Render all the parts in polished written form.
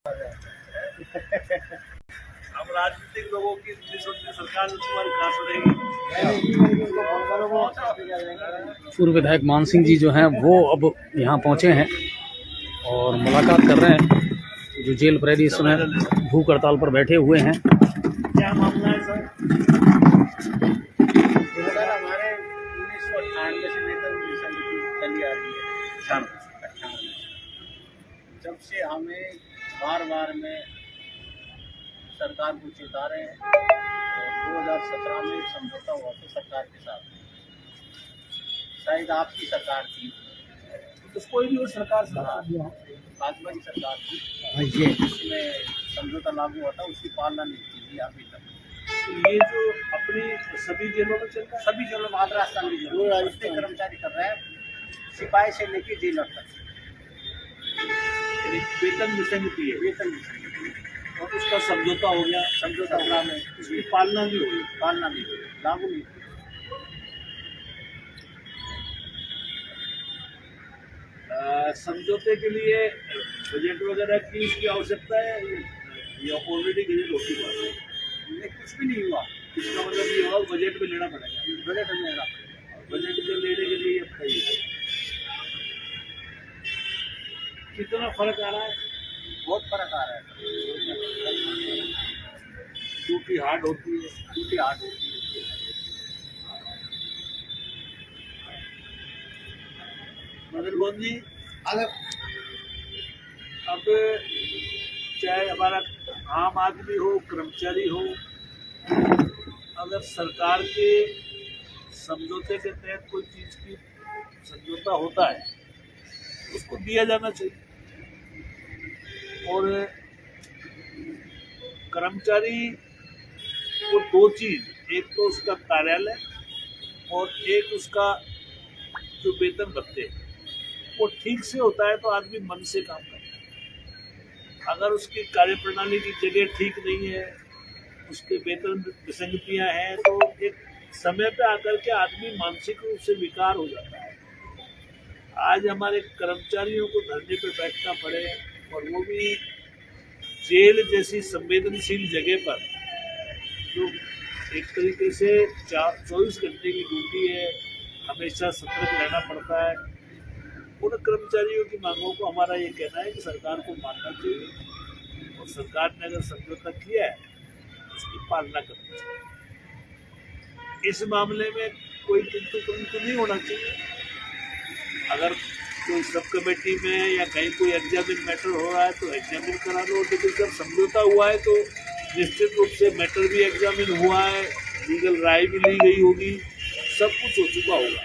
अब राजनीतिक लोगों की सरकार तुम्हारी कहाँ सुनेगी। पूर्व विधायक मान सिंह जी जो हैं वो अब यहाँ पहुँचे हैं और मुलाकात कर रहे हैं। जो जेल प्रहरी इस समय भूख हड़ताल पर बैठे हुए हैं। क्या मामला है सर? हमारे 1998 से लेकर चली आ रही है। जब से हमें बार बार में सरकार को चेता रहे हैं। 2017 में समझौता हुआ था सरकार के साथ, शायद आपकी सरकार थी, तो कोई भी वो सरकार भाजपा की सरकार थी, उसमें समझौता लागू हुआ था, उसकी पालना नहीं की अभी तक। तो ये जो अपनी सभी जेलों में चल रहा है, सभी जेलों में, राजस्थान की जेलों में कर्मचारी कर रहे हैं, सिपाही से लेकर जेलर तक वेतन विसंगति है, वेतन विसंगति, और उसका समझौता हो गया, समझौता हुआ में उसकी पालना नहीं हुई, लागू नहीं हुई। समझौते के लिए बजट वगैरह की इसकी आवश्यकता है या ऑलरेडी बजट हो चुका है? कुछ भी नहीं हुआ। इसका मतलब ये होगा बजट में लेना पड़ेगा, बजट में लेना पड़ेगा। बजट में लेने के लिए कितना फर्क आ रहा है? बहुत फर्क आ रहा है। ड्यूटी हार्ड होती है, मदन मोहन जी, अब चाहे हमारा आम आदमी हो, कर्मचारी हो, अगर सरकार के समझौते के तहत कोई चीज की समझौता होता है उसको दिया जाना चाहिए। और कर्मचारी को दो चीज, एक तो उसका कार्यालय और एक उसका जो वेतन भत्ते, वो ठीक से होता है तो आदमी मन से काम करता है। अगर उसकी कार्यप्रणाली की जगह ठीक नहीं है, उसके वेतन विसंगतियां हैं, तो एक समय पे आकर के आदमी मानसिक रूप से विकार हो जाता है। आज हमारे कर्मचारियों को धरने पे बैठना पड़े, और वो भी जेल जैसी संवेदनशील जगह पर, जो एक तरीके से 24 घंटे की ड्यूटी है, हमेशा सतर्क रहना पड़ता है। उन कर्मचारियों की मांगों को हमारा ये कहना है कि सरकार को मानना चाहिए, और सरकार ने अगर समझौता किया है उसकी पालना करनी चाहिए। इस मामले में कोई किंतु परंतु नहीं होना चाहिए। अगर कोई सब कमेटी में या कहीं कोई एग्जामिन मैटर हो रहा है तो एग्जामिन करा लो, लेकिन जब समझौता हुआ है तो निश्चित रूप से मैटर भी एग्जामिन हुआ है, लीगल राय भी ली गई होगी, सब कुछ हो चुका होगा।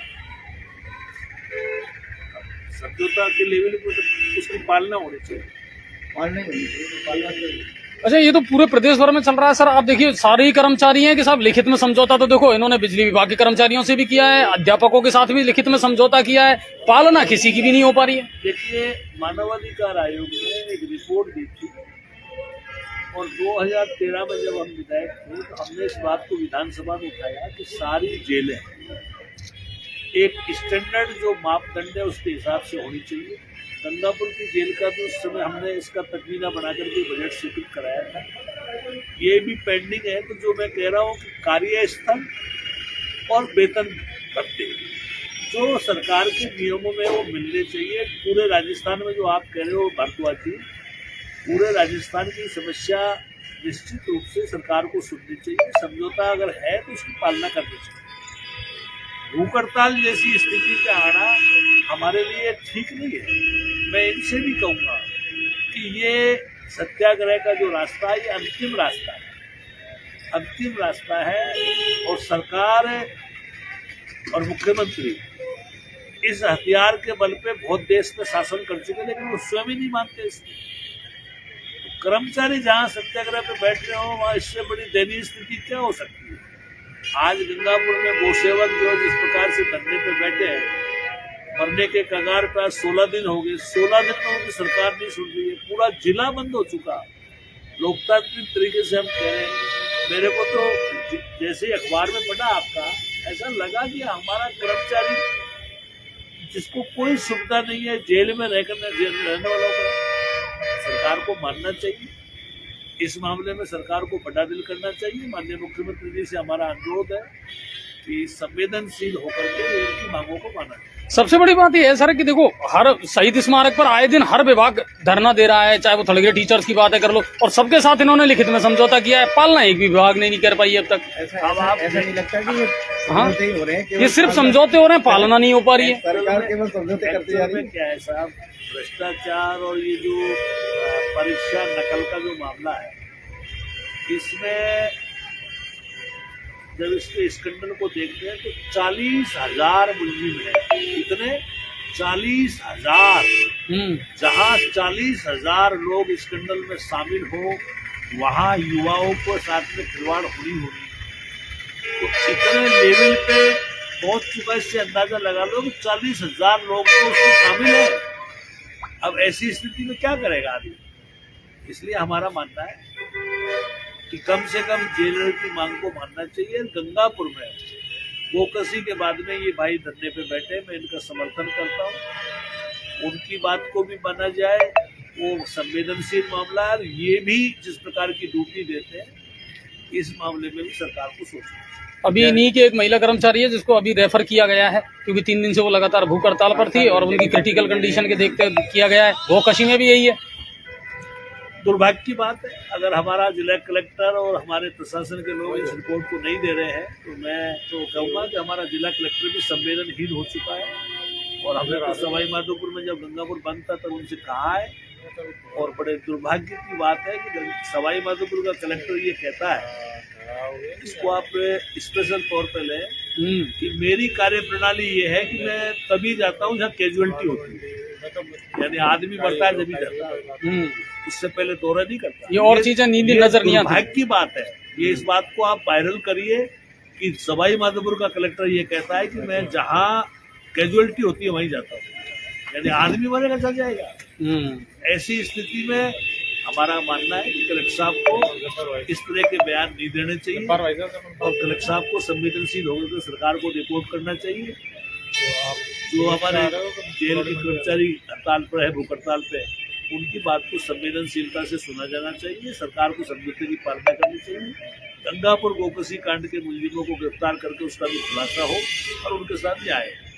समझौता के लेवल पर उसकी पालना होनी चाहिए। अच्छा, ये तो पूरे प्रदेश भर में चल रहा है सर। आप देखिए, सारे ही कर्मचारी हैं कि साहब लिखित में समझौता, तो देखो इन्होंने बिजली विभाग के कर्मचारियों से भी किया है, अध्यापकों के साथ भी लिखित में समझौता किया है, पालना किसी की भी नहीं हो पा रही है। देखिए, मानवाधिकार आयोग ने एक रिपोर्ट दी थी, और 2013 में जब हम विधायक थे तो हमने इस बात को विधानसभा में उठाया कि सारी जेलें एक स्टैंडर्ड जो मापदंड है उसके हिसाब से होनी चाहिए। गंगापुर की जेल का भी उस समय हमने इसका तकमीना बना करके बजट स्वीकृत कराया था, ये भी पेंडिंग है। तो जो मैं कह रहा हूँ कि कार्यस्थल और वेतन भत्ते जो सरकार के नियमों में वो मिलने चाहिए। पूरे राजस्थान में जो आप कह रहे हो भारद्वाज जी, पूरे राजस्थान की समस्या निश्चित रूप से सरकार को सुननी चाहिए। समझौता अगर है तो उसकी पालना करनी चाहिए। भूख हड़ताल जैसी स्थिति पे आना हमारे लिए ठीक नहीं है। मैं इनसे भी कहूँगा कि ये सत्याग्रह का जो रास्ता है, ये अंतिम रास्ता है, और सरकार और मुख्यमंत्री इस हथियार के बल पे बहुत देश पे शासन कर चुके, लेकिन वो स्वयं ही नहीं मानते इसमें। तो कर्मचारी जहाँ सत्याग्रह पे बैठ रहे हो, वहाँ इससे बड़ी दयनीय स्थिति क्या हो सकती है। आज गंगापुर में गोसेवक जो जिस प्रकार से धरने पे बैठे हैं, मरने के कगार पे, आज 16 दिन हो गए, 16 दिन में उनकी सरकार नहीं सुन रही है। पूरा जिला बंद हो चुका। लोकतांत्रिक तरीके से हम कह रहे हैं। मेरे को तो जैसे ही अखबार में पढ़ा आपका, ऐसा लगा कि हमारा कर्मचारी जिसको कोई सुविधा नहीं है, जेल में रहने वालों का सरकार सरकार को मानना चाहिए। इस मामले में सरकार को बड़ा दिल करना चाहिए। माननीय मुख्यमंत्री जी से हमारा अनुरोध है कि संवेदनशील होकर के इनकी मांगों को माना जाए। सबसे बड़ी बात यह है सर कि देखो हर शहीद स्मारक पर आए दिन हर विभाग धरना दे रहा है, चाहे वो थर्ड ग्रेड टीचर्स की बातें कर लो, और सबके साथ इन्होंने लिखित में समझौता किया है। पालना एक भी विभाग ने नहीं कर पाई अब तक। ऐसा नहीं लगता कि ये समझौते ही हो रहे हैं, ये सिर्फ समझौते हो रहे हैं, पालना नहीं हो पा रही है। सरकार केवल समझौते करती जा रही है। क्या है साहब, भ्रष्टाचार और ये जो परीक्षा नकल का जो मामला है, इसमें जब इसके स्कैंडल को देखते हैं तो 40,000 मुलजिम है। कितने? 40,000। जहाँ 40,000 लोग स्कैंडल में शामिल हो, वहाँ युवाओं को साथ में खिलवाड़ होनी। तो कितने लेवल पे पहुंच चुका है, इससे अंदाजा लगा लो कि 40,000 लोग तो उसमें शामिल है। अब ऐसी स्थिति में क्या करेगा आदमी? इसलिए हमारा मानना है कि कम से कम जेलर की मांग को मानना चाहिए। गंगापुर में गोकसी के बाद में ये भाई धरने पे बैठे, मैं इनका समर्थन करता हूँ। उनकी बात को भी माना जाए, वो संवेदनशील मामला है। ये भी जिस प्रकार की ड्यूटी देते हैं, इस मामले में भी सरकार को सोचना चाहिए। अभी इन्हीं की एक महिला कर्मचारी है जिसको अभी रेफर किया गया है, क्योंकि 3 दिन से वो लगातार भूख हड़ताल पर थी और उनकी क्रिटिकल कंडीशन के देखते किया गया है। गोकसी में भी यही है। दुर्भाग्य की बात है, अगर हमारा जिला कलेक्टर और हमारे प्रशासन के लोग इस रिपोर्ट को नहीं दे रहे हैं, तो मैं तो कहूँगा कि हमारा जिला कलेक्टर भी संवेदनहीन हो चुका है। और हमने तो सवाई माधोपुर में जब गंगापुर बंद था तब उनसे कहा है, और बड़े दुर्भाग्य की बात है कि सवाई माधोपुर का कलेक्टर ये कहता है, इसको आप स्पेशल तौर पर लें कि मेरी कार्य प्रणाली ये है कि मैं तभी जाता हूँ जहाँ कैजुअलिटी होती है, यानी आदमी मरता है जब जाता है, उससे पहले दौरा नहीं करता। ये और चीजें नींद नजर नहीं आती। दुर्भाग्य की बात है। ये इस बात को आप वायरल करिए कि सवाई माधोपुर का कलेक्टर ये कहता है कि मैं जहाँ कैजुअलिटी होती है वहीं जाता हूँ, यानी आदमी मरेगा चल जाएगा। ऐसी स्थिति में हमारा मानना है कि कलेक्टर साहब को इस तरह के बयान नहीं देने चाहिए और कलेक्टर साहब को संवेदनशील होकर सरकार को रिपोर्ट करना चाहिए। जो हमारे जेल के कर्मचारी हड़ताल पर है, भूख हड़ताल पे, उनकी बात को संवेदनशीलता से सुना जाना चाहिए। सरकार को समझौते की पालना करनी चाहिए। गंगापुर गोकसी कांड के मुलजिमों को गिरफ्तार करके उसका भी खुलासा हो और उनके साथ न्याय हो।